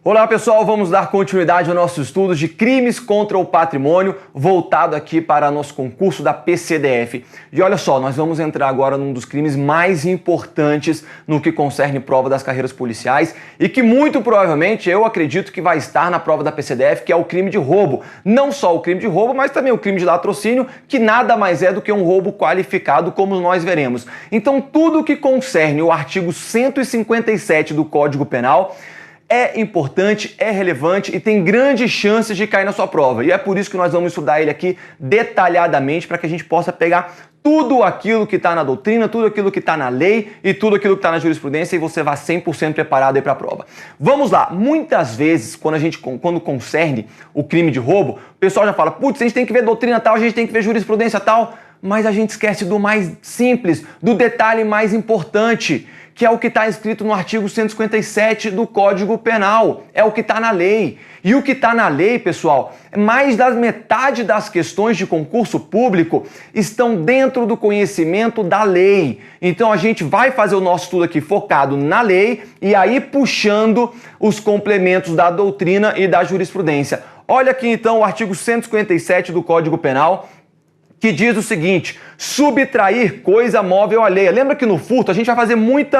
Olá pessoal, vamos dar continuidade aos nossos estudos de crimes contra o patrimônio, voltado aqui para nosso concurso da PCDF. E olha só, nós vamos entrar agora num dos crimes mais importantes no que concerne prova das carreiras policiais e que muito provavelmente eu acredito que vai estar na prova da PCDF, que é o crime de roubo. Não só o crime de roubo, mas também o crime de latrocínio, que nada mais é do que um roubo qualificado, como nós veremos. Então tudo que concerne o artigo 157 do Código Penal é importante, é relevante e tem grandes chances de cair na sua prova. E é por isso que nós vamos estudar ele aqui detalhadamente, para que a gente possa pegar tudo aquilo que está na doutrina, tudo aquilo que está na lei e tudo aquilo que está na jurisprudência e você vá 100% preparado aí para a prova. Vamos lá, muitas vezes, quando concerne o crime de roubo, o pessoal já fala, putz, a gente tem que ver doutrina tal, a gente tem que ver jurisprudência tal, mas a gente esquece do mais simples, do detalhe mais importante, que é o que está escrito no artigo 157 do Código Penal. É o que está na lei. E o que está na lei, pessoal, mais da metade das questões de concurso público estão dentro do conhecimento da lei. Então a gente vai fazer o nosso estudo aqui focado na lei e aí puxando os complementos da doutrina e da jurisprudência. Olha aqui então o artigo 157 do Código Penal, que diz o seguinte: subtrair coisa móvel alheia. Lembra que no furto a gente vai fazer muito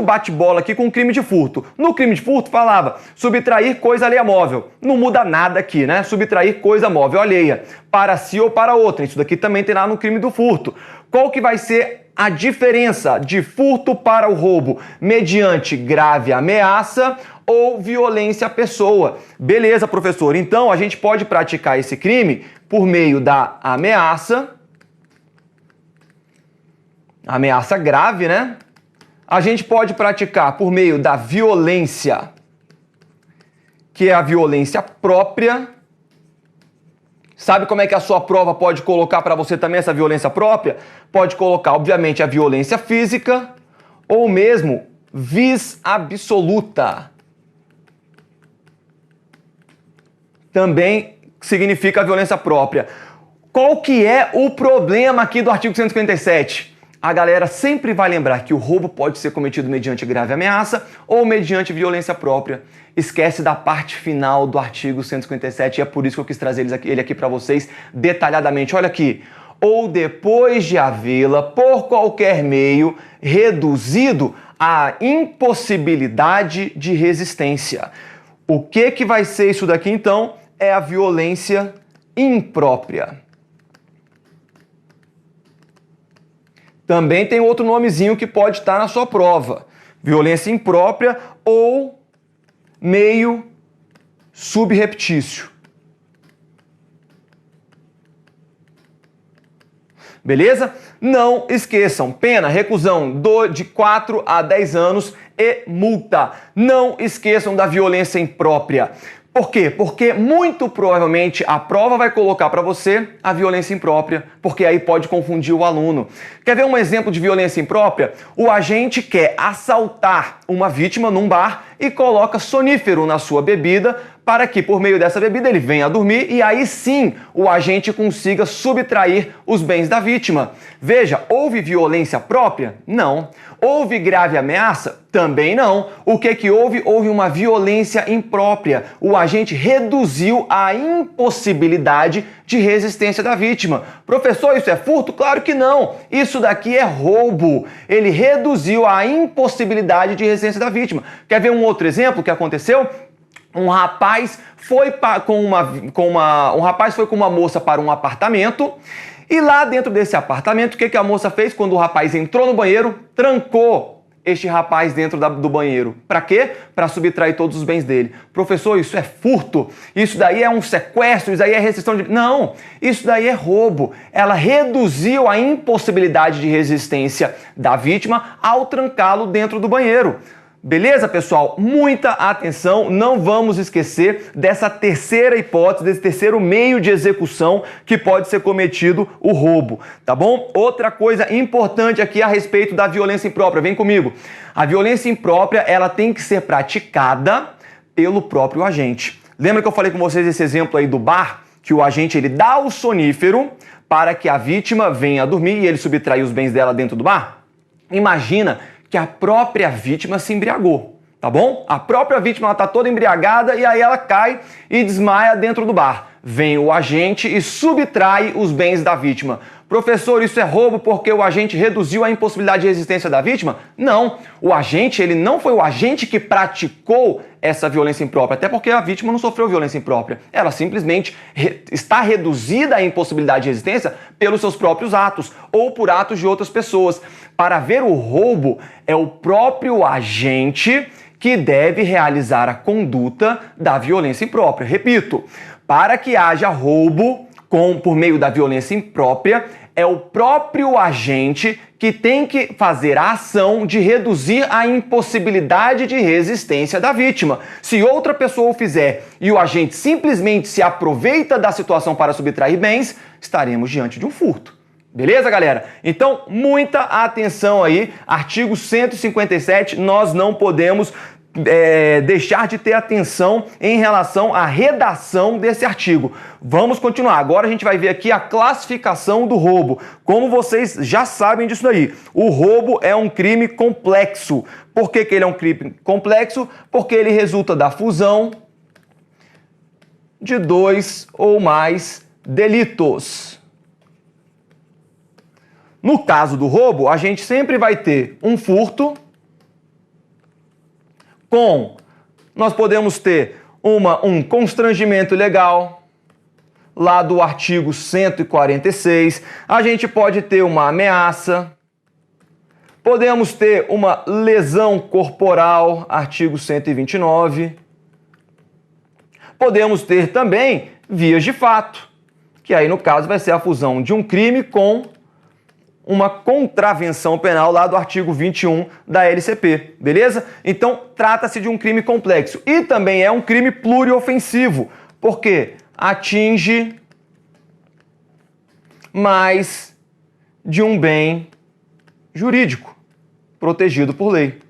bate-bola aqui com o crime de furto. No crime de furto falava subtrair coisa alheia móvel. Não muda nada aqui, né? Subtrair coisa móvel alheia, para si ou para outra. Isso daqui também tem lá no crime do furto. Qual que vai ser a diferença de furto para o roubo? Mediante grave ameaça ou violência à pessoa. Beleza, professor. Então a gente pode praticar esse crime por meio da ameaça grave, né? A gente pode praticar por meio da violência, que é a violência própria. Sabe como é que a sua prova pode colocar para você também essa violência própria? Pode colocar, obviamente, a violência física ou mesmo vis absoluta. Também significa a violência própria. Qual que é o problema aqui do artigo 157? A galera sempre vai lembrar que o roubo pode ser cometido mediante grave ameaça ou mediante violência própria. Esquece da parte final do artigo 157 e é por isso que eu quis trazer ele aqui para vocês detalhadamente. Olha aqui. Ou depois de havê-la, por qualquer meio, reduzido à impossibilidade de resistência. O que vai ser isso daqui, então? É a violência imprópria. Também tem outro nomezinho que pode estar na sua prova. Violência imprópria ou meio subreptício. Beleza? Não esqueçam, pena, reclusão de 4 a 10 anos e multa. Não esqueçam da violência imprópria. Por quê? Porque muito provavelmente a prova vai colocar para você a violência imprópria, porque aí pode confundir o aluno. Quer ver um exemplo de violência imprópria? O agente quer assaltar uma vítima num bar e coloca sonífero na sua bebida para que, por meio dessa bebida, ele venha a dormir e aí sim o agente consiga subtrair os bens da vítima. Veja, houve violência própria? Não. Houve grave ameaça? Também não. O que houve? Houve uma violência imprópria. O agente reduziu a impossibilidade de resistência da vítima. Professor, isso é furto? Claro que não. Isso daqui é roubo. Ele reduziu a impossibilidade de resistência da vítima. Quer ver um outro exemplo que aconteceu? Um rapaz foi com uma moça para um apartamento e lá dentro desse apartamento, o que a moça fez? Quando o rapaz entrou no banheiro, trancou este rapaz dentro do banheiro. Para quê? Para subtrair todos os bens dele. Professor, isso é furto? Isso daí é um sequestro? Isso daí é restrição de... Não, isso daí é roubo. Ela reduziu a impossibilidade de resistência da vítima ao trancá-lo dentro do banheiro. Beleza, pessoal? Muita atenção, não vamos esquecer dessa terceira hipótese, desse terceiro meio de execução que pode ser cometido o roubo, tá bom? Outra coisa importante aqui a respeito da violência imprópria, vem comigo. A violência imprópria, ela tem que ser praticada pelo próprio agente. Lembra que eu falei com vocês esse exemplo aí do bar? Que o agente, ele dá o sonífero para que a vítima venha a dormir e ele subtrai os bens dela dentro do bar? Imagina que a própria vítima se embriagou. tá bom? A própria vítima está toda embriagada e aí ela cai e desmaia dentro do bar. Vem o agente e subtrai os bens da vítima. Professor, isso é roubo porque o agente reduziu a impossibilidade de resistência da vítima? Não. O agente, ele não foi o agente que praticou essa violência imprópria, até porque a vítima não sofreu violência imprópria. Ela simplesmente está reduzida a impossibilidade de resistência pelos seus próprios atos ou por atos de outras pessoas. Para ver o roubo, é o próprio agente que deve realizar a conduta da violência imprópria. Repito, para que haja roubo por meio da violência imprópria, é o próprio agente que tem que fazer a ação de reduzir a impossibilidade de resistência da vítima. Se outra pessoa o fizer e o agente simplesmente se aproveita da situação para subtrair bens, estaremos diante de um furto. Beleza, galera? Então, muita atenção aí. Artigo 157, nós não podemos deixar de ter atenção em relação à redação desse artigo. Vamos continuar. Agora a gente vai ver aqui a classificação do roubo. Como vocês já sabem disso daí, o roubo é um crime complexo. Por que ele é um crime complexo? Porque ele resulta da fusão de dois ou mais delitos. No caso do roubo, a gente sempre vai ter um furto nós podemos ter um constrangimento legal, lá do artigo 146, a gente pode ter uma ameaça, podemos ter uma lesão corporal, artigo 129, podemos ter também vias de fato, que aí no caso vai ser a fusão de um crime com uma contravenção penal lá do artigo 21 da LCP, beleza? Então, trata-se de um crime complexo e também é um crime pluriofensivo, porque atinge mais de um bem jurídico protegido por lei.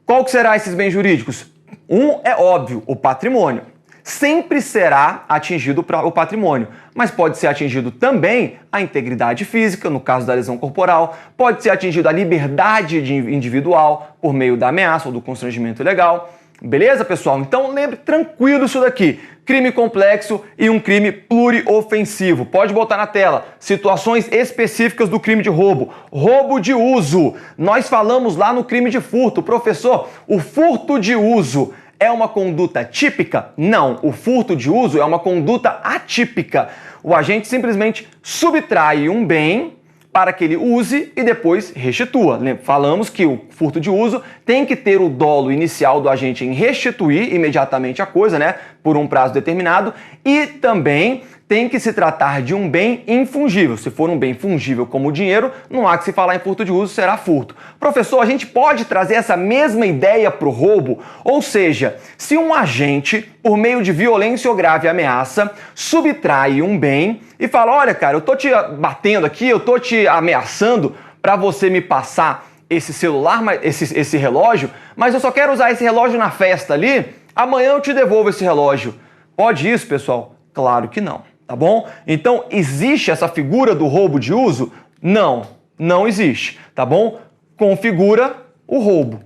Qual que será esses bens jurídicos? Um é óbvio, o patrimônio. Sempre será atingido o patrimônio, mas pode ser atingido também a integridade física, no caso da lesão corporal, pode ser atingido a liberdade individual por meio da ameaça ou do constrangimento ilegal. Beleza, pessoal? Então lembre tranquilo isso daqui. Crime complexo e um crime pluriofensivo. Pode botar na tela. Situações específicas do crime de roubo. Roubo de uso. Nós falamos lá no crime de furto. Professor, o furto de uso é uma conduta típica? Não, o furto de uso é uma conduta atípica. O agente simplesmente subtrai um bem para que ele use e depois restitua. Falamos que o furto de uso tem que ter o dolo inicial do agente em restituir imediatamente a coisa, né, por um prazo determinado, e também tem que se tratar de um bem infungível. Se for um bem fungível como o dinheiro, não há que se falar em furto de uso, será furto. Professor, a gente pode trazer essa mesma ideia para o roubo? Ou seja, se um agente, por meio de violência ou grave ameaça, subtrai um bem e fala, olha, cara, eu tô te batendo aqui, eu tô te ameaçando para você me passar esse celular, esse relógio, mas eu só quero usar esse relógio na festa ali, amanhã eu te devolvo esse relógio. Pode isso, pessoal? Claro que não. Tá bom? Então, existe essa figura do roubo de uso? Não, não existe, tá bom? Configura o roubo.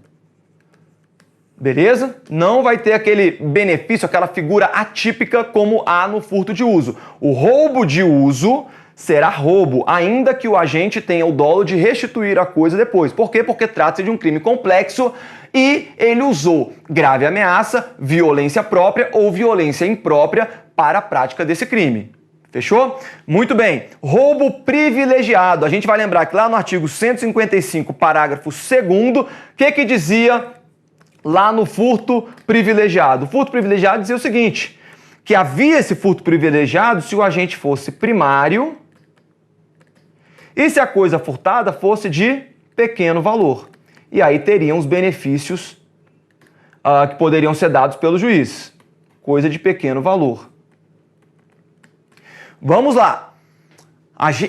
Beleza? Não vai ter aquele benefício, aquela figura atípica como há no furto de uso. O roubo de uso será roubo, ainda que o agente tenha o dolo de restituir a coisa depois. Por quê? Porque trata-se de um crime complexo e ele usou grave ameaça, violência própria ou violência imprópria para a prática desse crime. Fechou? Muito bem. Roubo privilegiado. A gente vai lembrar que lá no artigo 155, parágrafo 2º, o que dizia lá no furto privilegiado? O furto privilegiado dizia o seguinte, que havia esse furto privilegiado se o agente fosse primário e se a coisa furtada fosse de pequeno valor. E aí teriam os benefícios que poderiam ser dados pelo juiz. Coisa de pequeno valor. Vamos lá.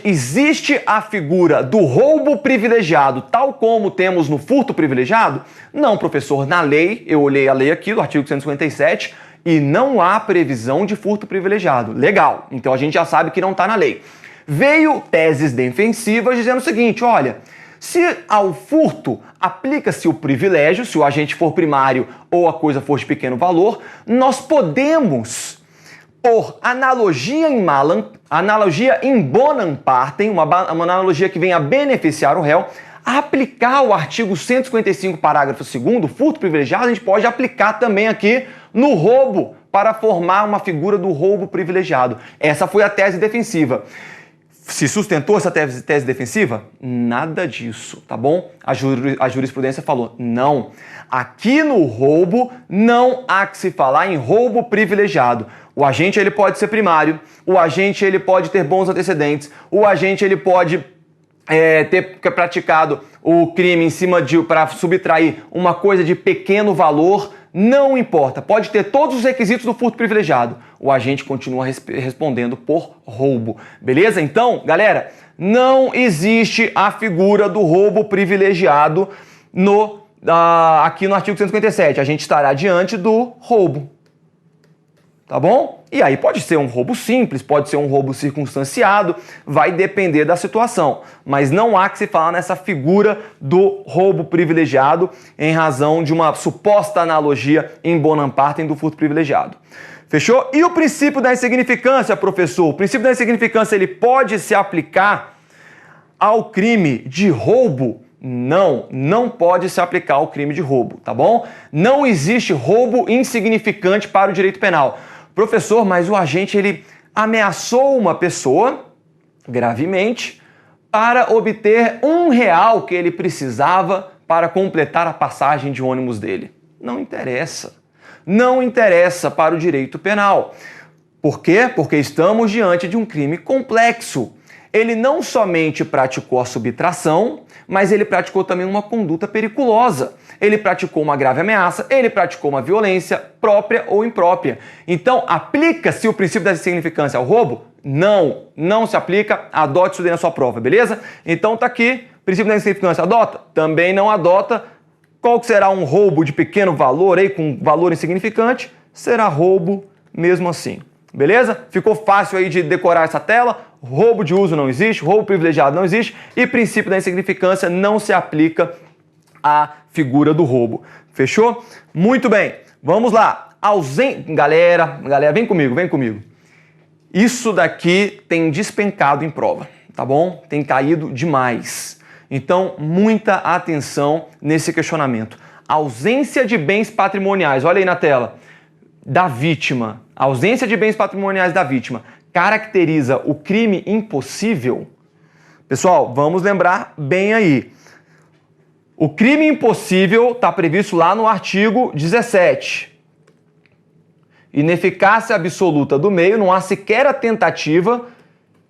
Existe a figura do roubo privilegiado, tal como temos no furto privilegiado? Não, professor. Na lei, eu olhei a lei aqui do artigo 157 e não há previsão de furto privilegiado. Legal. Então a gente já sabe que não está na lei. Veio teses defensivas dizendo o seguinte, olha, Se ao furto aplica-se o privilégio, se o agente for primário ou a coisa for de pequeno valor, nós podemos, por analogia em bonam partem, uma analogia que venha a beneficiar o réu, aplicar o artigo 155, parágrafo 2º, furto privilegiado, a gente pode aplicar também aqui no roubo, para formar uma figura do roubo privilegiado. Essa foi a tese defensiva. Se sustentou essa tese defensiva? Nada disso, tá bom? A jurisprudência falou, não. Aqui no roubo, não há que se falar em roubo privilegiado. O agente ele pode ser primário, o agente ele pode ter bons antecedentes, o agente ele pode ter praticado o crime em cima para subtrair uma coisa de pequeno valor, não importa, pode ter todos os requisitos do furto privilegiado. O agente continua respondendo por roubo, beleza? Então, galera, não existe a figura do roubo privilegiado aqui no artigo 157. A gente estará diante do roubo, tá bom? E aí pode ser um roubo simples, pode ser um roubo circunstanciado, vai depender da situação. Mas não há que se falar nessa figura do roubo privilegiado em razão de uma suposta analogia em bonam partem do furto privilegiado. Fechou? E o princípio da insignificância, professor? O princípio da insignificância ele pode se aplicar ao crime de roubo? Não, não pode se aplicar ao crime de roubo, tá bom? Não existe roubo insignificante para o direito penal. Professor, mas o agente ele ameaçou uma pessoa gravemente para obter R$1 que ele precisava para completar a passagem de ônibus dele. Não interessa. Não interessa para o direito penal. Por quê? Porque estamos diante de um crime complexo. Ele não somente praticou a subtração, mas ele praticou também uma conduta periculosa. Ele praticou uma grave ameaça, ele praticou uma violência própria ou imprópria. Então, aplica-se o princípio da insignificância ao roubo? Não, não se aplica. Adote isso daí na sua prova, beleza? Então tá aqui, princípio da insignificância adota? Também não adota. Qual que será um roubo de pequeno valor aí, com valor insignificante? Será roubo mesmo assim. Beleza? Ficou fácil aí de decorar essa tela? Roubo de uso não existe, roubo privilegiado não existe e princípio da insignificância não se aplica à figura do roubo. Fechou? Muito bem. Vamos lá. Galera, vem comigo, vem comigo. Isso daqui tem despencado em prova, tá bom? Tem caído demais. Então, muita atenção nesse questionamento. Ausência de bens patrimoniais, olha aí na tela, da vítima. A ausência de bens patrimoniais da vítima caracteriza o crime impossível? Pessoal, vamos lembrar bem aí. O crime impossível está previsto lá no artigo 17. Ineficácia absoluta do meio, não há sequer a tentativa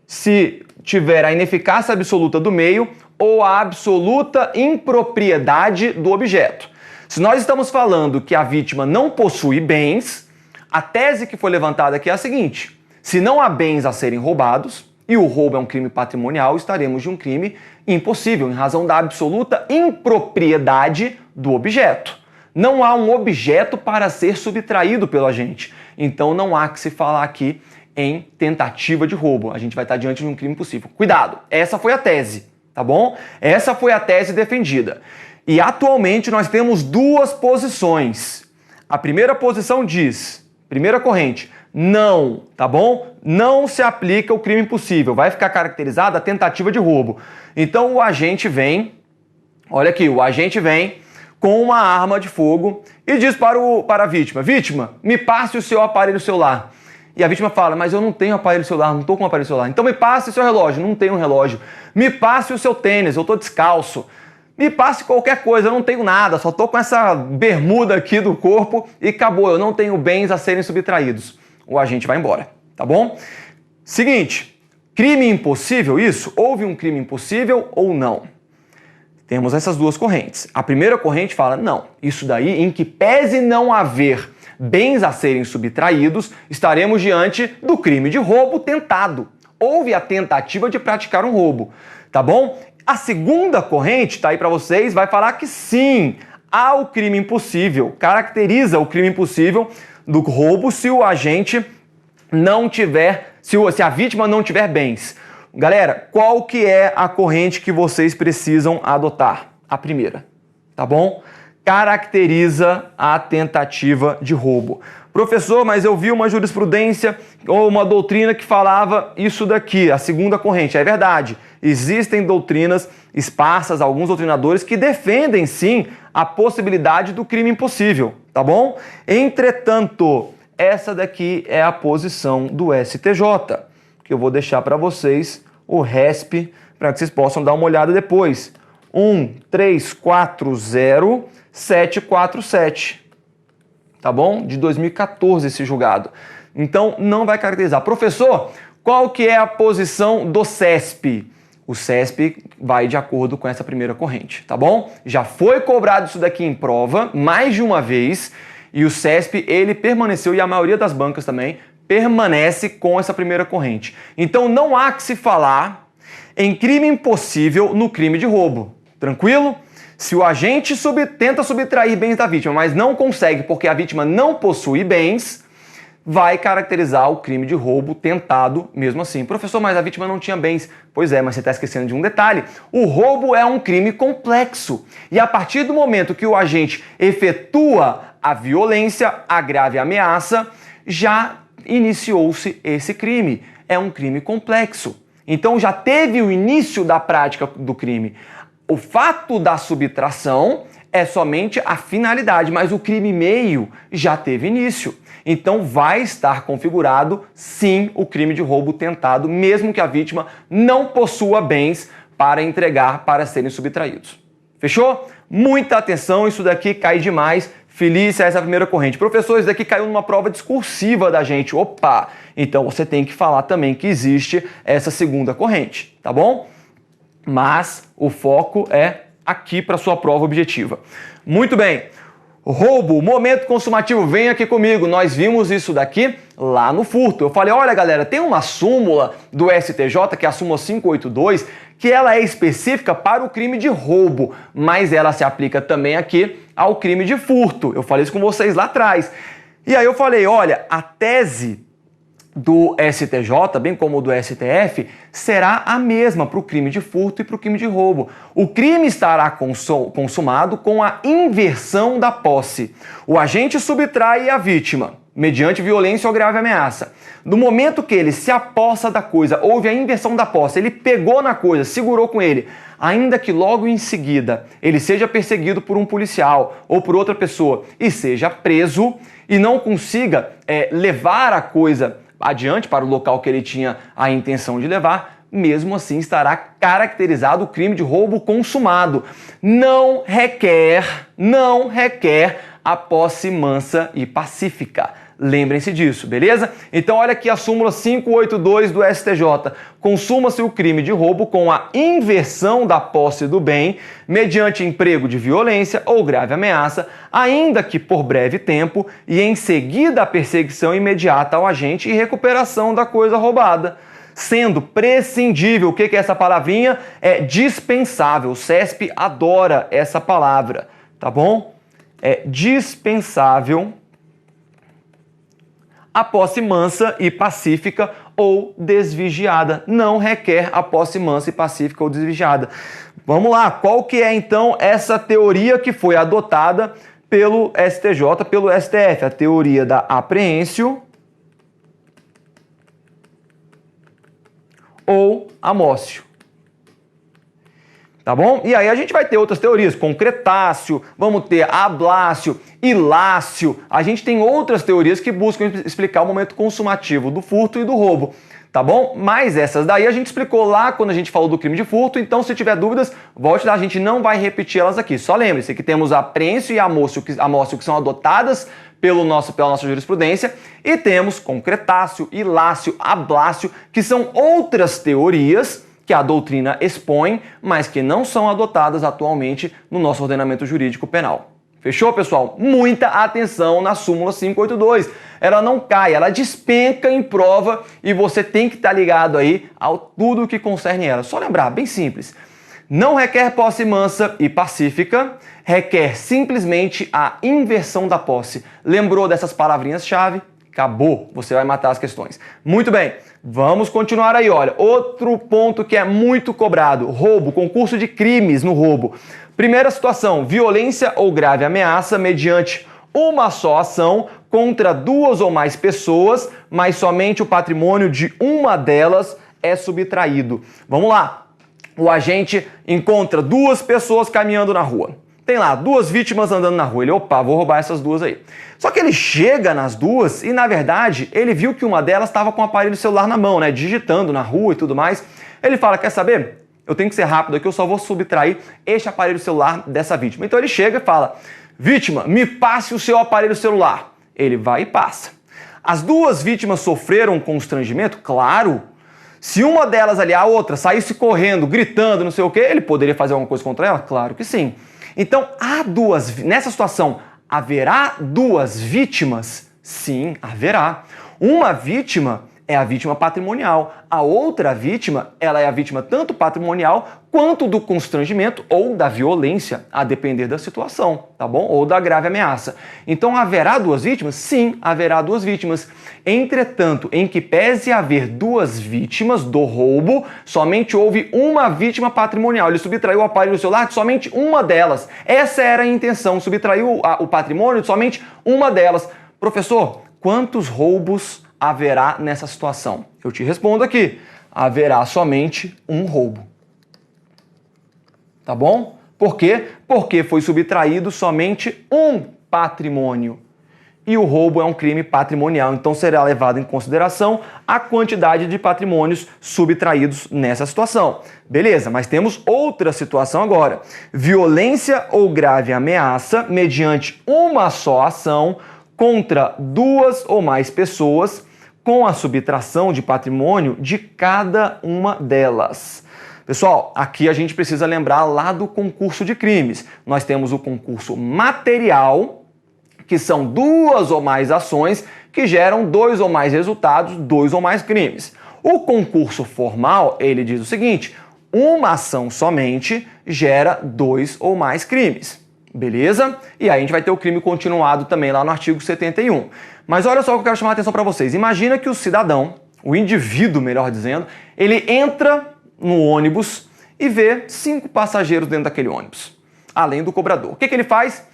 se tiver a ineficácia absoluta do meio ou a absoluta impropriedade do objeto. Se nós estamos falando que a vítima não possui bens, a tese que foi levantada aqui é a seguinte: se não há bens a serem roubados, e o roubo é um crime patrimonial, estaremos de um crime impossível, em razão da absoluta impropriedade do objeto. Não há um objeto para ser subtraído pelo agente. Então não há que se falar aqui em tentativa de roubo. A gente vai estar diante de um crime impossível. Cuidado, essa foi a tese, tá bom? Essa foi a tese defendida. E atualmente nós temos duas posições. A primeira posição diz, primeira corrente, não, tá bom? Não se aplica o crime impossível, vai ficar caracterizada a tentativa de roubo. Então o agente vem, olha aqui, o agente vem com uma arma de fogo e diz para a vítima: vítima, me passe o seu aparelho celular. E a vítima fala: mas eu não tenho aparelho celular, não estou com aparelho celular. Então me passe o seu relógio, não tenho um relógio. Me passe o seu tênis, eu estou descalço. Me passe qualquer coisa, eu não tenho nada, só estou com essa bermuda aqui do corpo e acabou, eu não tenho bens a serem subtraídos. O agente vai embora, tá bom? Seguinte, crime impossível isso? Houve um crime impossível ou não? Temos essas duas correntes. A primeira corrente fala: não, isso daí, em que pese não haver bens a serem subtraídos, estaremos diante do crime de roubo tentado. Houve a tentativa de praticar um roubo, tá bom? A segunda corrente, tá aí para vocês, vai falar que sim, há o crime impossível, caracteriza o crime impossível do roubo se o agente não tiver, se a vítima não tiver bens. Galera, qual que é a corrente que vocês precisam adotar? A primeira, tá bom? Caracteriza a tentativa de roubo. Professor, mas eu vi uma jurisprudência ou uma doutrina que falava isso daqui, a segunda corrente. É verdade, existem doutrinas esparsas, alguns doutrinadores que defendem sim a possibilidade do crime impossível, tá bom? Entretanto, essa daqui é a posição do STJ, que eu vou deixar para vocês o RESP, para que vocês possam dar uma olhada depois. 1340747, tá bom? De 2014 esse julgado. Então não vai caracterizar. Professor, qual que é a posição do CESP? O CESP vai de acordo com essa primeira corrente, tá bom? Já foi cobrado isso daqui em prova mais de uma vez e o CESP ele permaneceu, e a maioria das bancas também permanece com essa primeira corrente. Então não há que se falar em crime impossível no crime de roubo. Tranquilo? Se o agente tenta subtrair bens da vítima, mas não consegue porque a vítima não possui bens, vai caracterizar o crime de roubo tentado mesmo assim. Professor, mas a vítima não tinha bens. Pois é, mas você está esquecendo de um detalhe. O roubo é um crime complexo. E a partir do momento que o agente efetua a violência, a grave ameaça, já iniciou-se esse crime. É um crime complexo. Então já teve o início da prática do crime. O fato da subtração é somente a finalidade, mas o crime meio já teve início. Então vai estar configurado, sim, o crime de roubo tentado, mesmo que a vítima não possua bens para entregar para serem subtraídos. Fechou? Muita atenção, isso daqui cai demais. Felícia, essa é a primeira corrente. Professor, isso daqui caiu numa prova discursiva da gente. Opa! Então você tem que falar também que existe essa segunda corrente, tá bom? Mas o foco é aqui para sua prova objetiva. Muito bem. Roubo, momento consumativo, vem aqui comigo. Nós vimos isso daqui lá no furto. Eu falei, olha galera, tem uma súmula do STJ, que é a súmula 582, que ela é específica para o crime de roubo, mas ela se aplica também aqui ao crime de furto. Eu falei isso com vocês lá atrás. E aí eu falei, olha, a tese do STJ, bem como do STF, será a mesma para o crime de furto e para o crime de roubo. O crime estará consumado com a inversão da posse. O agente subtrai a vítima, mediante violência ou grave ameaça. No momento que ele se apossa da coisa, houve a inversão da posse, ele pegou na coisa, segurou com ele, ainda que logo em seguida ele seja perseguido por um policial ou por outra pessoa e seja preso e não consiga levar a coisa adiante para o local que ele tinha a intenção de levar, mesmo assim estará caracterizado o crime de roubo consumado. Não requer a posse mansa e pacífica. Lembrem-se disso, beleza? Então olha aqui a súmula 582 do STJ. Consuma-se o crime de roubo com a inversão da posse do bem, mediante emprego de violência ou grave ameaça, ainda que por breve tempo, e em seguida a perseguição imediata ao agente e recuperação da coisa roubada. Sendo prescindível, o que é essa palavrinha? É dispensável. O CESP adora essa palavra, tá bom? É dispensável a posse mansa e pacífica ou desvigiada. Não requer a posse mansa e pacífica ou desvigiada. Vamos lá, qual que é então essa teoria que foi adotada pelo STJ, pelo STF? A teoria da apreensio ou amócio. Tá bom? E aí a gente vai ter outras teorias, concretácio, vamos ter ablácio, ilácio. A gente tem outras teorias que buscam explicar o momento consumativo do furto e do roubo, tá bom? Mas essas daí a gente explicou lá quando a gente falou do crime de furto, então se tiver dúvidas, volte lá, a gente não vai repetir elas aqui. Só lembre-se que temos a apreensio e amócio que são adotadas pela nossa jurisprudência, e temos concretácio, ilácio, ablácio, que são outras teorias que a doutrina expõe, mas que não são adotadas atualmente no nosso ordenamento jurídico penal. Fechou, pessoal? Muita atenção na súmula 582. Ela não cai, ela despenca em prova e você tem que estar ligado aí a tudo que concerne ela. Só lembrar, bem simples. Não requer posse mansa e pacífica, requer simplesmente a inversão da posse. Lembrou dessas palavrinhas-chave? Acabou, você vai matar as questões. Muito bem, Vamos continuar aí, olha. Outro ponto que é muito cobrado: roubo, concurso de crimes no roubo. Primeira situação: violência ou grave ameaça mediante uma só ação contra duas ou mais pessoas, mas somente o patrimônio de uma delas é subtraído. Vamos lá. O agente encontra duas pessoas caminhando na rua. Tem lá duas vítimas andando na rua. Ele, opa, vou roubar essas duas aí. Só que ele chega nas duas e, na verdade, ele viu que uma delas estava com o aparelho celular na mão, né? Digitando na rua e tudo mais. Ele fala, quer saber? Eu tenho que ser rápido aqui, eu só vou subtrair este aparelho celular dessa vítima. Então ele chega e fala, vítima, me passe o seu aparelho celular. Ele vai e passa. As duas vítimas sofreram um constrangimento? Claro. Se uma delas ali, a outra, saísse correndo, gritando, não sei o quê, ele poderia fazer alguma coisa contra ela? Claro que sim. Então, nessa situação, haverá duas vítimas? Sim, haverá. Uma vítima é a vítima patrimonial. A outra vítima, ela é a vítima tanto patrimonial quanto do constrangimento ou da violência, a depender da situação, tá bom? Ou da grave ameaça. Então, haverá duas vítimas? Sim, haverá duas vítimas. Entretanto, em que pese haver duas vítimas do roubo, somente houve uma vítima patrimonial. Ele subtraiu o aparelho celular de somente uma delas. Essa era a intenção, subtraiu o patrimônio de somente uma delas. Professor, quantos roubos haverá nessa situação? Eu te respondo aqui, haverá somente um roubo. Tá bom? Por quê? Porque foi subtraído somente um patrimônio. E o roubo é um crime patrimonial, então será levado em consideração a quantidade de patrimônios subtraídos nessa situação. Beleza, mas temos outra situação agora. Violência ou grave ameaça mediante uma só ação contra duas ou mais pessoas com a subtração de patrimônio de cada uma delas. Pessoal, aqui a gente precisa lembrar lá do concurso de crimes. Nós temos o concurso material, que são duas ou mais ações que geram dois ou mais resultados, dois ou mais crimes. O concurso formal, ele diz o seguinte, uma ação somente gera dois ou mais crimes. Beleza? E aí a gente vai ter o crime continuado também lá no artigo 71. Mas olha só o que eu quero chamar a atenção para vocês. Imagina que o cidadão, o indivíduo, melhor dizendo, ele entra no ônibus e vê 5 passageiros dentro daquele ônibus, além do cobrador. O que ele faz?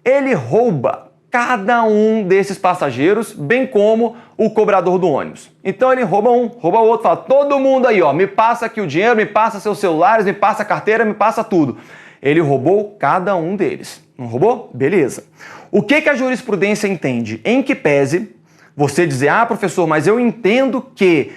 Ele rouba cada um desses passageiros, bem como o cobrador do ônibus. Então ele rouba um, rouba o outro, fala, todo mundo aí, ó, me passa aqui o dinheiro, me passa seus celulares, me passa a carteira, me passa tudo. Ele roubou cada um deles. Não roubou? Beleza. O que a jurisprudência entende? Em que pese você dizer, ah, professor, mas eu entendo que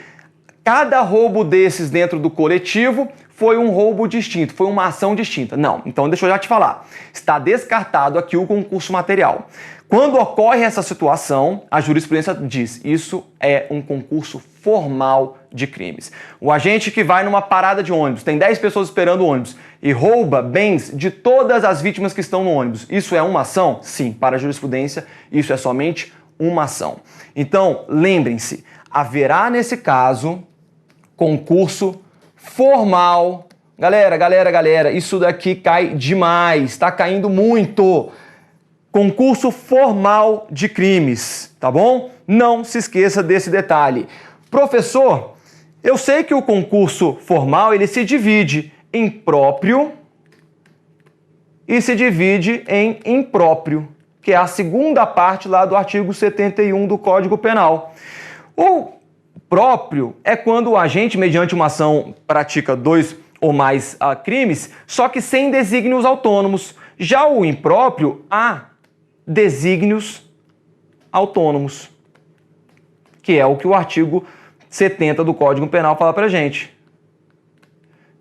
cada roubo desses dentro do coletivo foi um roubo distinto, foi uma ação distinta. Não, então deixa eu já te falar. Está descartado aqui o concurso material. Quando ocorre essa situação, a jurisprudência diz, isso é um concurso formal de crimes. O agente que vai numa parada de ônibus, tem 10 pessoas esperando o ônibus e rouba bens de todas as vítimas que estão no ônibus, isso é uma ação? Sim, para a jurisprudência, isso é somente uma ação. Então, lembrem-se, haverá nesse caso concurso formal. Galera, isso daqui cai demais, tá caindo muito. Concurso formal de crimes, tá bom? Não se esqueça desse detalhe. Professor, eu sei que o concurso formal ele se divide em próprio e se divide em impróprio, que é a segunda parte lá do artigo 71 do Código Penal. O próprio é quando o agente, mediante uma ação, pratica 2 ou mais crimes, só que sem desígnios autônomos. Já o impróprio, há desígnios autônomos, que é o que o artigo 70 do Código Penal fala pra gente.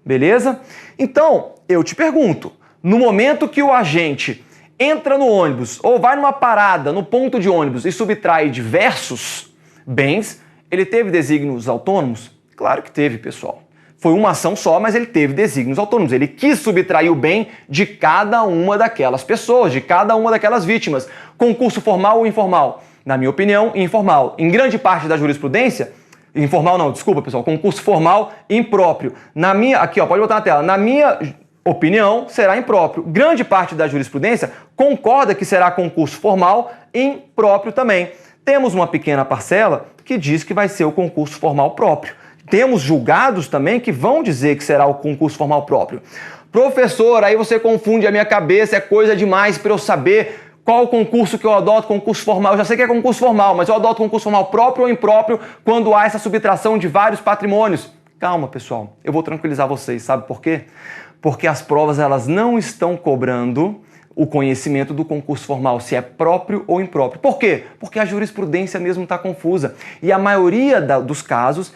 Beleza? Então, eu te pergunto, no momento que o agente entra no ônibus ou vai numa parada, no ponto de ônibus e subtrai diversos bens, ele teve desígnios autônomos? Claro que teve, pessoal. Foi uma ação só, mas ele teve desígnios autônomos. Ele quis subtrair o bem de cada uma daquelas pessoas, de cada uma daquelas vítimas. Concurso formal ou informal? Na minha opinião, informal. Em grande parte da jurisprudência, informal não, desculpa, pessoal, concurso formal impróprio. Aqui, ó, pode botar na tela. Na minha opinião, será impróprio. Grande parte da jurisprudência concorda que será concurso formal impróprio também. Temos uma pequena parcela que diz que vai ser o concurso formal próprio. Temos julgados também que vão dizer que será o concurso formal próprio. Professor, aí você confunde a minha cabeça, é coisa demais para eu saber qual o concurso que eu adoto, concurso formal. Eu já sei que é concurso formal, mas eu adoto concurso formal próprio ou impróprio quando há essa subtração de vários patrimônios. Calma, pessoal, eu vou tranquilizar vocês, sabe por quê? Porque as provas elas não estão cobrando o conhecimento do concurso formal, se é próprio ou impróprio. Por quê? Porque a jurisprudência mesmo está confusa. E a maioria dos casos,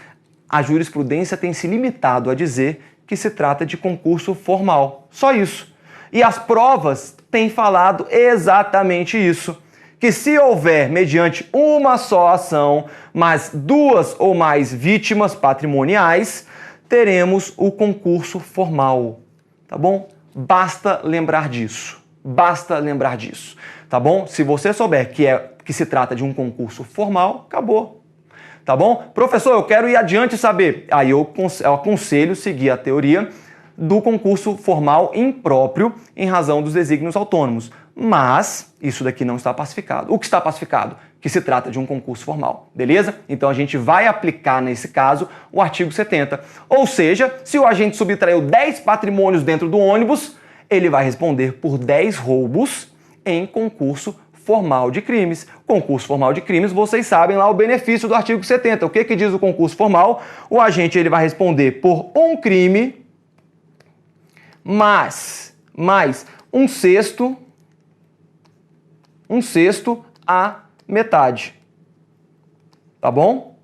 a jurisprudência tem se limitado a dizer que se trata de concurso formal. Só isso. E as provas têm falado exatamente isso. Que se houver, mediante uma só ação, mas duas ou mais vítimas patrimoniais, teremos o concurso formal. Tá bom? Basta lembrar disso. Basta lembrar disso, tá bom? Se você souber que se trata de um concurso formal, acabou, tá bom? Professor, eu quero ir adiante e saber. Aí eu aconselho seguir a teoria do concurso formal impróprio em razão dos desígnios autônomos. Mas isso daqui não está pacificado. O que está pacificado? Que se trata de um concurso formal, beleza? Então a gente vai aplicar nesse caso o artigo 70. Ou seja, se o agente subtraiu 10 patrimônios dentro do ônibus, ele vai responder por 10 roubos em concurso formal de crimes. Concurso formal de crimes, vocês sabem lá o benefício do artigo 70. O que diz o concurso formal? O agente ele vai responder por um crime mais um sexto a metade. Tá bom?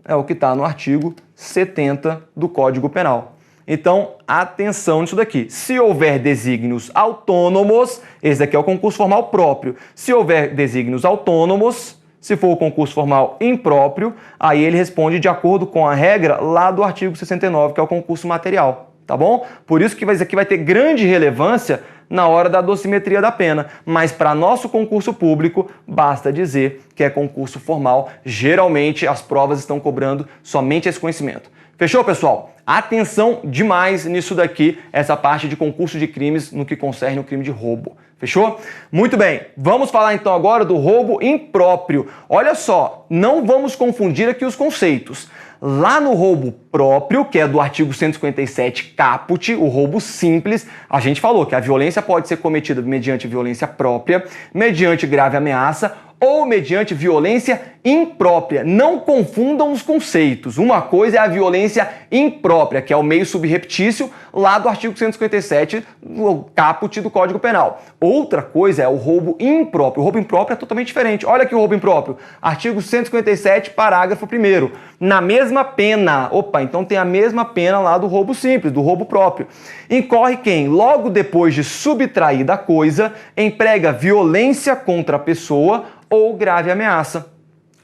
É o que está no artigo 70 do Código Penal. Então, atenção nisso daqui. Se houver desígnios autônomos, esse daqui é o concurso formal próprio. Se houver desígnios autônomos, se for o concurso formal impróprio, aí ele responde de acordo com a regra lá do artigo 69, que é o concurso material. Tá bom? Por isso que isso aqui vai ter grande relevância na hora da dosimetria da pena. Mas para nosso concurso público, basta dizer que é concurso formal. Geralmente, as provas estão cobrando somente esse conhecimento. Fechou, pessoal? Atenção demais nisso daqui, essa parte de concurso de crimes no que concerne o crime de roubo. Fechou? Muito bem, vamos falar então agora do roubo impróprio. Olha só, não vamos confundir aqui os conceitos. Lá no roubo próprio, que é do artigo 157 caput, o roubo simples, a gente falou que a violência pode ser cometida mediante violência própria, mediante grave ameaça ou mediante violência imprópria. Não confundam os conceitos. Uma coisa é a violência imprópria, que é o meio subreptício lá do artigo 157 do caput do Código Penal. Outra coisa é o roubo impróprio. O roubo impróprio é totalmente diferente. Olha aqui o roubo impróprio. Artigo 157, parágrafo 1º. Na mesma pena. Opa, então tem a mesma pena lá do roubo simples, do roubo próprio. Incorre quem, logo depois de subtrair da coisa, emprega violência contra a pessoa ou grave ameaça,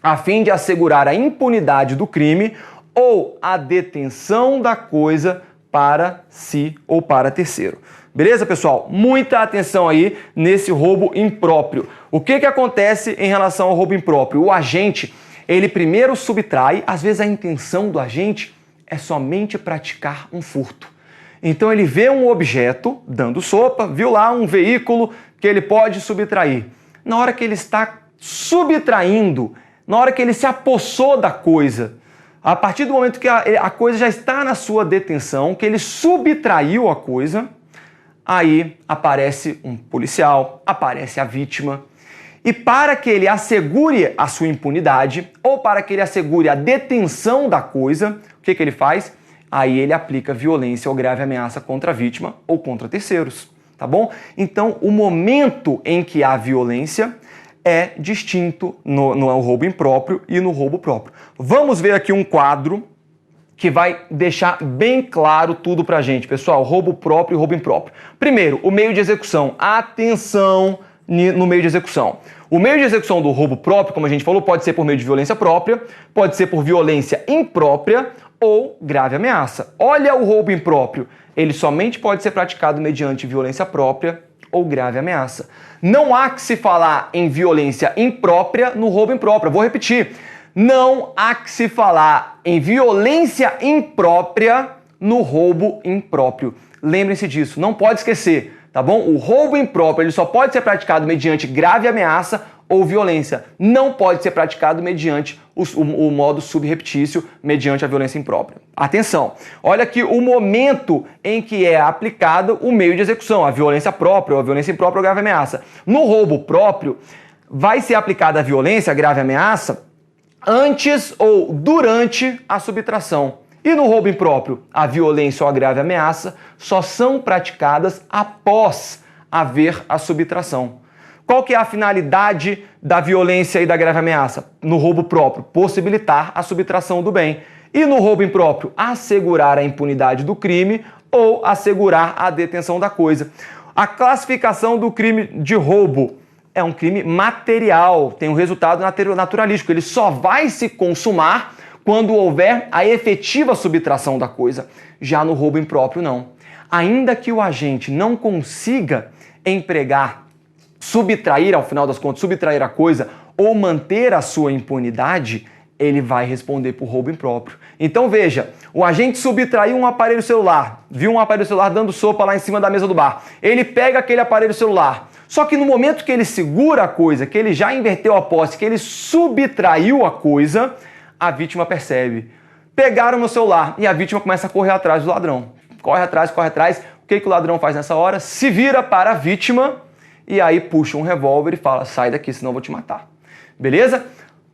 a fim de assegurar a impunidade do crime ou a detenção da coisa para si ou para terceiro. Beleza, pessoal? Muita atenção aí nesse roubo impróprio. O que acontece em relação ao roubo impróprio? O agente, ele primeiro subtrai, às vezes a intenção do agente é somente praticar um furto. Então ele vê um objeto dando sopa, viu lá um veículo que ele pode subtrair. Na hora que ele está subtraindo, na hora que ele se apossou da coisa, a partir do momento que a coisa já está na sua detenção, que ele subtraiu a coisa, aí aparece um policial, aparece a vítima, e para que ele assegure a sua impunidade, ou para que ele assegure a detenção da coisa, o que ele faz? Aí ele aplica violência ou grave ameaça contra a vítima ou contra terceiros, tá bom? Então, o momento em que há violência é distinto no roubo impróprio e no roubo próprio. Vamos ver aqui um quadro que vai deixar bem claro tudo pra gente, pessoal. Roubo próprio e roubo impróprio. Primeiro, o meio de execução. Atenção no meio de execução. O meio de execução do roubo próprio, como a gente falou, pode ser por meio de violência própria, pode ser por violência imprópria ou grave ameaça. Olha o roubo impróprio. Ele somente pode ser praticado mediante violência própria ou grave ameaça. Não há que se falar em violência imprópria no roubo impróprio. Vou repetir. Não há que se falar em violência imprópria no roubo impróprio. Lembrem-se disso, não pode esquecer, tá bom? O roubo impróprio ele só pode ser praticado mediante grave ameaça ou violência. Não pode ser praticado mediante o modo subreptício, mediante a violência imprópria. Atenção, olha aqui o momento em que é aplicado o meio de execução, a violência própria ou a violência imprópria ou grave ameaça. No roubo próprio, vai ser aplicada a violência, a grave ameaça, antes ou durante a subtração. E no roubo impróprio, a violência ou a grave ameaça só são praticadas após haver a subtração. Qual que é a finalidade da violência e da grave ameaça? No roubo próprio, possibilitar a subtração do bem. E no roubo impróprio, assegurar a impunidade do crime ou assegurar a detenção da coisa. A classificação do crime de roubo é um crime material, tem um resultado naturalístico. Ele só vai se consumar quando houver a efetiva subtração da coisa. Já no roubo impróprio, não. Ainda que o agente não consiga empregar, subtrair, ao final das contas, subtrair a coisa ou manter a sua impunidade, ele vai responder por roubo impróprio. Então veja, o agente subtraiu um aparelho celular, viu um aparelho celular dando sopa lá em cima da mesa do bar. Ele pega aquele aparelho celular, só que no momento que ele segura a coisa, que ele já inverteu a posse, que ele subtraiu a coisa, a vítima percebe. Pegaram meu celular e a vítima começa a correr atrás do ladrão. Corre atrás. O que o ladrão faz nessa hora? Se vira para a vítima e aí puxa um revólver e fala: sai daqui, senão eu vou te matar. Beleza?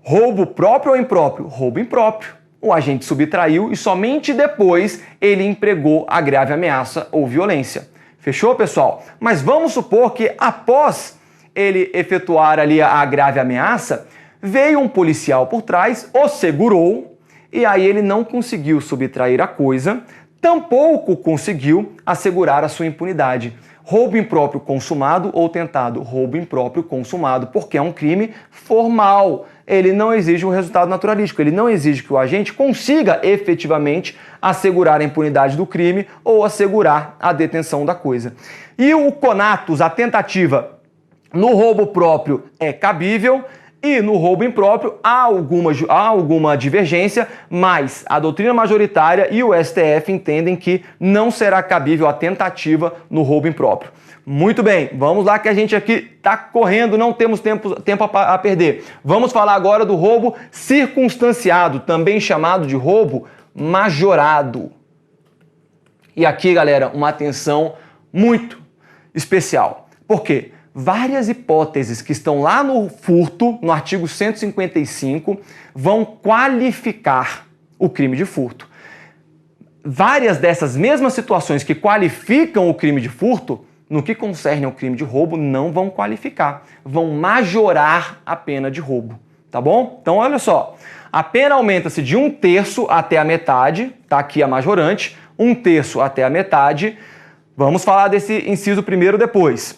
Roubo próprio ou impróprio? Roubo impróprio. O agente subtraiu e somente depois ele empregou a grave ameaça ou violência. Fechou, pessoal? Mas vamos supor que após ele efetuar ali a grave ameaça, veio um policial por trás, o segurou e aí ele não conseguiu subtrair a coisa, tampouco conseguiu assegurar a sua impunidade. Roubo impróprio consumado ou tentado? Roubo impróprio consumado, porque é um crime formal. Ele não exige um resultado naturalístico, ele não exige que o agente consiga efetivamente assegurar a impunidade do crime ou assegurar a detenção da coisa. E o conatus, a tentativa, no roubo próprio é cabível, e no roubo impróprio há alguma divergência, mas a doutrina majoritária e o STF entendem que não será cabível a tentativa no roubo impróprio. Muito bem, vamos lá que a gente aqui está correndo, não temos tempo a perder. Vamos falar agora do roubo circunstanciado, também chamado de roubo majorado. E aqui, galera, uma atenção muito especial. Por quê? Várias hipóteses que estão lá no furto, no artigo 155, vão qualificar o crime de furto. Várias dessas mesmas situações que qualificam o crime de furto, no que concerne ao crime de roubo, não vão qualificar, vão majorar a pena de roubo, tá bom? Então, olha só, a pena aumenta-se de 1/3 até a metade, tá aqui a majorante, 1/3 até a metade. Vamos falar desse inciso primeiro depois,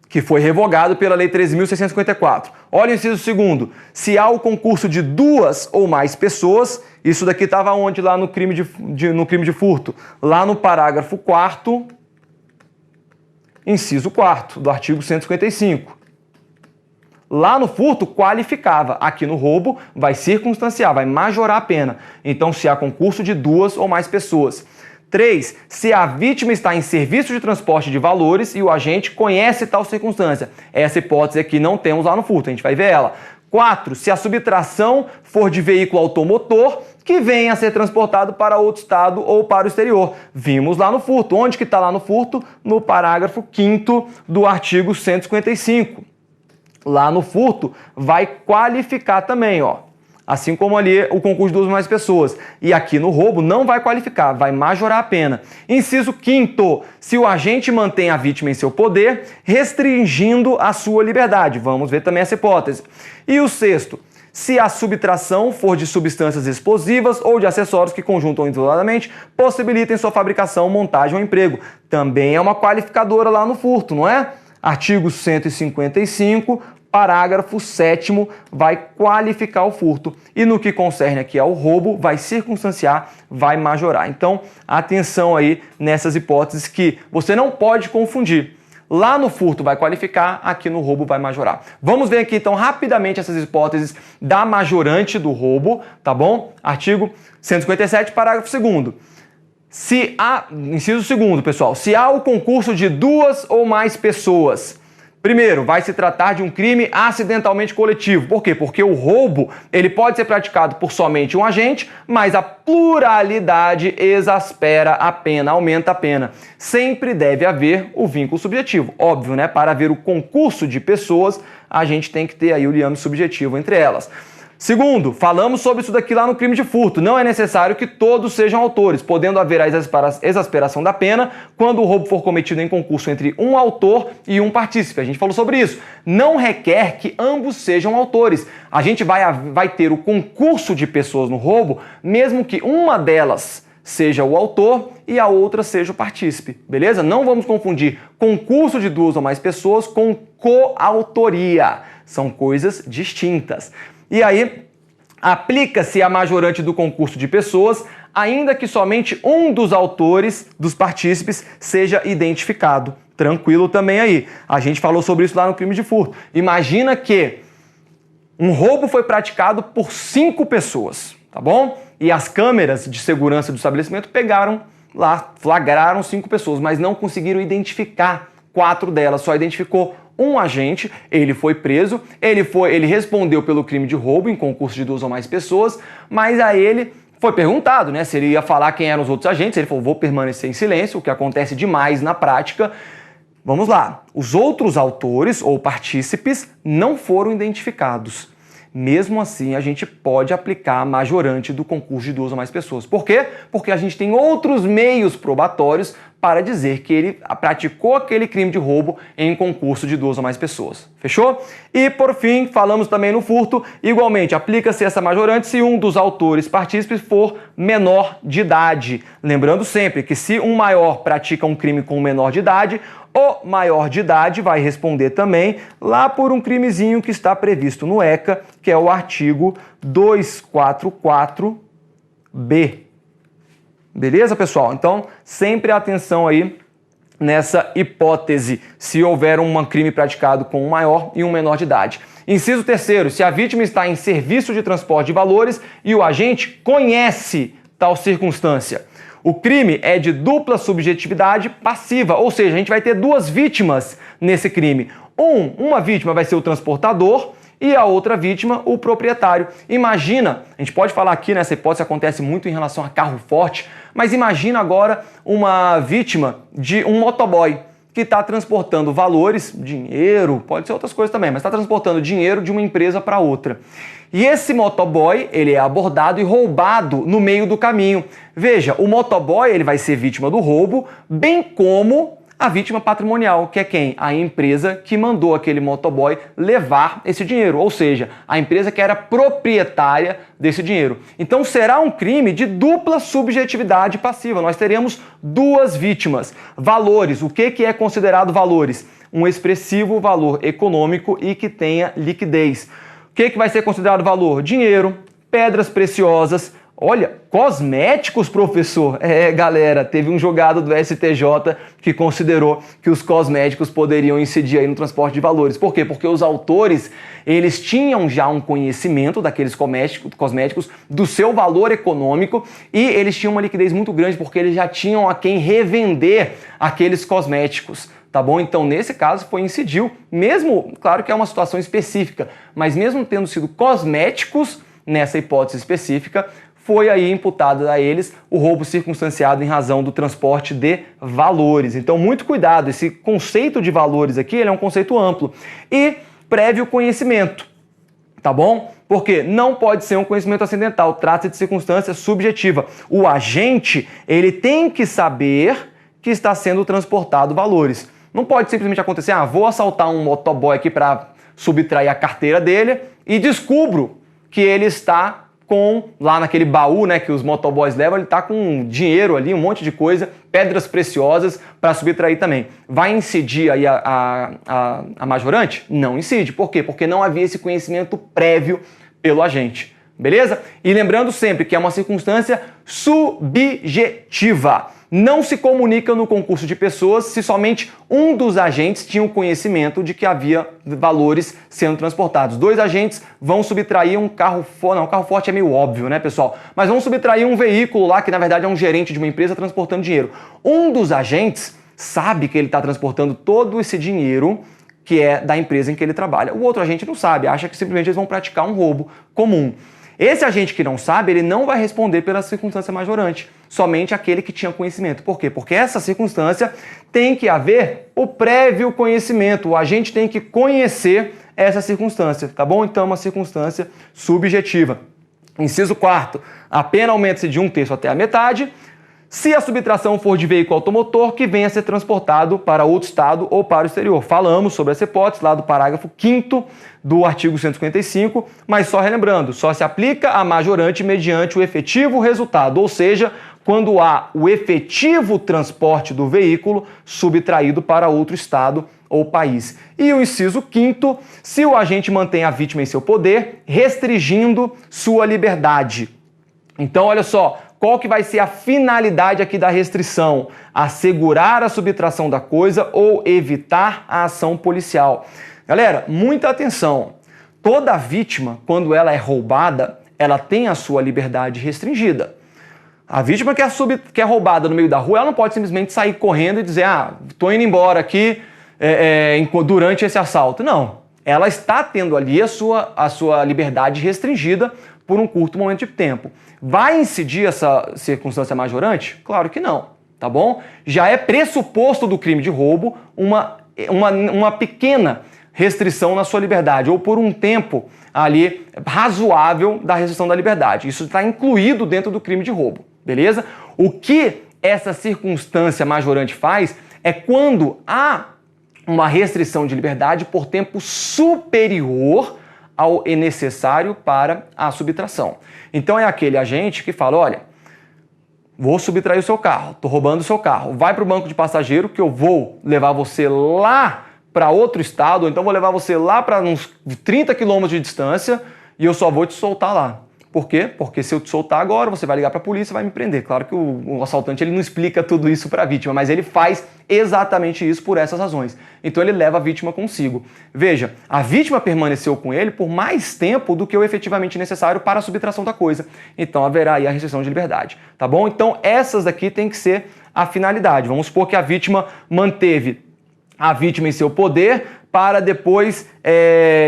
que foi revogado pela Lei 13.654. Olha o inciso segundo. Se há o concurso de 2 ou mais pessoas, isso daqui estava onde? Lá no crime de furto? Lá no parágrafo 4º, inciso 4º do artigo 155. Lá no furto qualificava, aqui no roubo vai circunstanciar, vai majorar a pena. Então, se há concurso de 2 ou mais pessoas. 3. Se a vítima está em serviço de transporte de valores e o agente conhece tal circunstância. Essa hipótese aqui não temos lá no furto, a gente vai ver ela. 4. Se a subtração for de veículo automotor que venha a ser transportado para outro estado ou para o exterior. Vimos lá no furto. Onde que está lá no furto? No parágrafo 5º do artigo 155. Lá no furto vai qualificar também, ó. Assim como ali o concurso de 2 ou mais pessoas. E aqui no roubo não vai qualificar, vai majorar a pena. Inciso 5º, se o agente mantém a vítima em seu poder, restringindo a sua liberdade. Vamos ver também essa hipótese. E o 6º, se a subtração for de substâncias explosivas ou de acessórios que conjuntam isoladamente possibilitem sua fabricação, montagem ou emprego. Também é uma qualificadora lá no furto, não é? Artigo 155, parágrafo 7º, vai qualificar o furto. E no que concerne aqui ao roubo, vai circunstanciar, vai majorar. Então, atenção aí nessas hipóteses que você não pode confundir. Lá no furto vai qualificar, aqui no roubo vai majorar. Vamos ver aqui então rapidamente essas hipóteses da majorante do roubo, tá bom? Artigo 157, parágrafo 2º. Inciso 2º, pessoal, se há o concurso de 2 ou mais pessoas, Primeiro, vai se tratar de um crime acidentalmente coletivo. Por quê? Porque o roubo ele pode ser praticado por somente um agente, mas a pluralidade exaspera a pena, aumenta a pena. Sempre deve haver o vínculo subjetivo. Óbvio, né? Para haver o concurso de pessoas, a gente tem que ter aí o liame subjetivo entre elas. Segundo, falamos sobre isso daqui lá no crime de furto. Não é necessário que todos sejam autores, podendo haver a exasperação da pena quando o roubo for cometido em concurso entre um autor e um partícipe. A gente falou sobre isso. Não requer que ambos sejam autores. A gente vai ter o concurso de pessoas no roubo, mesmo que uma delas seja o autor e a outra seja o partícipe, beleza? Não vamos confundir concurso de duas ou mais pessoas com coautoria. São coisas distintas. E aí, aplica-se a majorante do concurso de pessoas, ainda que somente um dos autores, dos partícipes, seja identificado. Tranquilo também aí. A gente falou sobre isso lá no crime de furto. Imagina que um roubo foi praticado por 5 pessoas, tá bom? E as câmeras de segurança do estabelecimento pegaram lá, flagraram 5 pessoas, mas não conseguiram identificar 4 delas, só identificou um agente, ele foi preso, ele respondeu pelo crime de roubo em concurso de 2 ou mais pessoas, mas a ele foi perguntado, né, se ele ia falar quem eram os outros agentes, ele falou, vou permanecer em silêncio, o que acontece demais na prática. Vamos lá, os outros autores ou partícipes não foram identificados. Mesmo assim, a gente pode aplicar a majorante do concurso de 2 ou mais pessoas. Por quê? Porque a gente tem outros meios probatórios para dizer que ele praticou aquele crime de roubo em concurso de 2 ou mais pessoas. Fechou? E, por fim, falamos também no furto. Igualmente, aplica-se essa majorante se um dos autores partícipes for menor de idade. Lembrando sempre que se um maior pratica um crime com um menor de idade, o maior de idade vai responder também lá por um crimezinho que está previsto no ECA, que é o artigo 244B. Beleza, pessoal? Então, sempre atenção aí nessa hipótese, se houver um crime praticado com um maior e um menor de idade. Inciso 3º, se a vítima está em serviço de transporte de valores e o agente conhece tal circunstância. O crime é de dupla subjetividade passiva, ou seja, a gente vai ter 2 vítimas nesse crime. Uma vítima vai ser o transportador e a outra vítima, o proprietário. Imagina, a gente pode falar aqui, nessa hipótese acontece muito em relação a carro forte, mas imagina agora uma vítima de um motoboy que está transportando valores, dinheiro, pode ser outras coisas também, mas está transportando dinheiro de uma empresa para outra. E esse motoboy, ele é abordado e roubado no meio do caminho. Veja, o motoboy ele vai ser vítima do roubo, bem como a vítima patrimonial, que é quem? A empresa que mandou aquele motoboy levar esse dinheiro, ou seja, a empresa que era proprietária desse dinheiro. Então será um crime de dupla subjetividade passiva. Nós teremos 2 vítimas. Valores, o que é considerado valores? Um expressivo valor econômico e que tenha liquidez. O que vai ser considerado valor? Dinheiro, pedras preciosas. Olha, cosméticos, professor? Galera, teve um julgado do STJ que considerou que os cosméticos poderiam incidir aí no transporte de valores. Por quê? Porque os autores, eles tinham já um conhecimento daqueles cosméticos, do seu valor econômico, e eles tinham uma liquidez muito grande porque eles já tinham a quem revender aqueles cosméticos. Tá bom? Então, nesse caso, incidiu, mesmo, claro que é uma situação específica, mas mesmo tendo sido cosméticos, nessa hipótese específica, foi aí imputado a eles o roubo circunstanciado em razão do transporte de valores. Então, muito cuidado, esse conceito de valores aqui, ele é um conceito amplo. E prévio conhecimento, tá bom? Porque não pode ser um conhecimento acidental, trata-se de circunstância subjetiva. O agente, ele tem que saber que está sendo transportado valores. Não pode simplesmente acontecer, vou assaltar um motoboy aqui para subtrair a carteira dele e descubro que ele está lá naquele baú, né, que os motoboys levam, ele está com dinheiro ali, um monte de coisa, pedras preciosas para subtrair também. Vai incidir aí a majorante? Não incide. Por quê? Porque não havia esse conhecimento prévio pelo agente. Beleza? E lembrando sempre que é uma circunstância subjetiva. Não se comunica no concurso de pessoas se somente um dos agentes tinha o conhecimento de que havia valores sendo transportados. 2 agentes vão subtrair um carro forte. Não, o carro forte é meio óbvio, né, pessoal? Mas vão subtrair um veículo lá que, na verdade, é um gerente de uma empresa transportando dinheiro. Um dos agentes sabe que ele está transportando todo esse dinheiro que é da empresa em que ele trabalha. O outro agente não sabe, acha que simplesmente eles vão praticar um roubo comum. Esse agente que não sabe, ele não vai responder pela circunstância majorante, somente aquele que tinha conhecimento. Por quê? Porque essa circunstância tem que haver o prévio conhecimento, o agente tem que conhecer essa circunstância, tá bom? Então, é uma circunstância subjetiva. Inciso 4º, a pena aumenta-se de 1/3 até a metade, se a subtração for de veículo automotor que venha a ser transportado para outro estado ou para o exterior. Falamos sobre essa hipótese lá do parágrafo 5º do artigo 155, mas só relembrando, só se aplica a majorante mediante o efetivo resultado, ou seja, quando há o efetivo transporte do veículo subtraído para outro estado ou país. E o inciso 5º, se o agente mantém a vítima em seu poder, restringindo sua liberdade. Então, olha só, qual que vai ser a finalidade aqui da restrição? Assegurar a subtração da coisa ou evitar a ação policial. Galera, muita atenção. Toda vítima, quando ela é roubada, ela tem a sua liberdade restringida. A vítima que é roubada no meio da rua, ela não pode simplesmente sair correndo e dizer, tô indo embora aqui durante esse assalto. Não. Ela está tendo ali a sua liberdade restringida por um curto momento de tempo. Vai incidir essa circunstância majorante? Claro que não, tá bom? Já é pressuposto do crime de roubo uma pequena restrição na sua liberdade, ou por um tempo ali razoável da restrição da liberdade. Isso está incluído dentro do crime de roubo, beleza? O que essa circunstância majorante faz é quando há uma restrição de liberdade por tempo superior ao necessário para a subtração. Então é aquele agente que fala, olha, vou subtrair o seu carro, estou roubando o seu carro, vai para o banco de passageiro que eu vou levar você lá para outro estado, ou então vou levar você lá para uns 30 quilômetros de distância e eu só vou te soltar lá. Por quê? Porque se eu te soltar agora, você vai ligar para a polícia e vai me prender. Claro que o assaltante ele não explica tudo isso para a vítima, mas ele faz exatamente isso por essas razões. Então ele leva a vítima consigo. Veja, a vítima permaneceu com ele por mais tempo do que o efetivamente necessário para a subtração da coisa. Então haverá aí a restrição de liberdade, tá bom? Então essas daqui tem que ser a finalidade. Vamos supor que a vítima manteve a vítima em seu poder para depois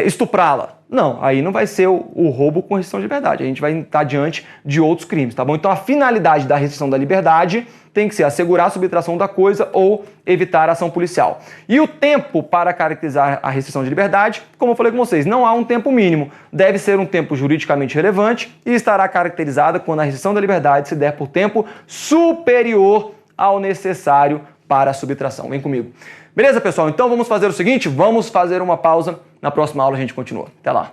estuprá-la. Não, aí não vai ser o roubo com restrição de liberdade. A gente vai estar diante de outros crimes, tá bom? Então a finalidade da restrição da liberdade tem que ser assegurar a subtração da coisa ou evitar a ação policial. E o tempo para caracterizar a restrição de liberdade, como eu falei com vocês, não há um tempo mínimo. Deve ser um tempo juridicamente relevante e estará caracterizada quando a restrição da liberdade se der por tempo superior ao necessário para a subtração. Vem comigo. Beleza, pessoal? Então vamos fazer o seguinte, vamos fazer uma pausa. Na próxima aula a gente continua. Até lá.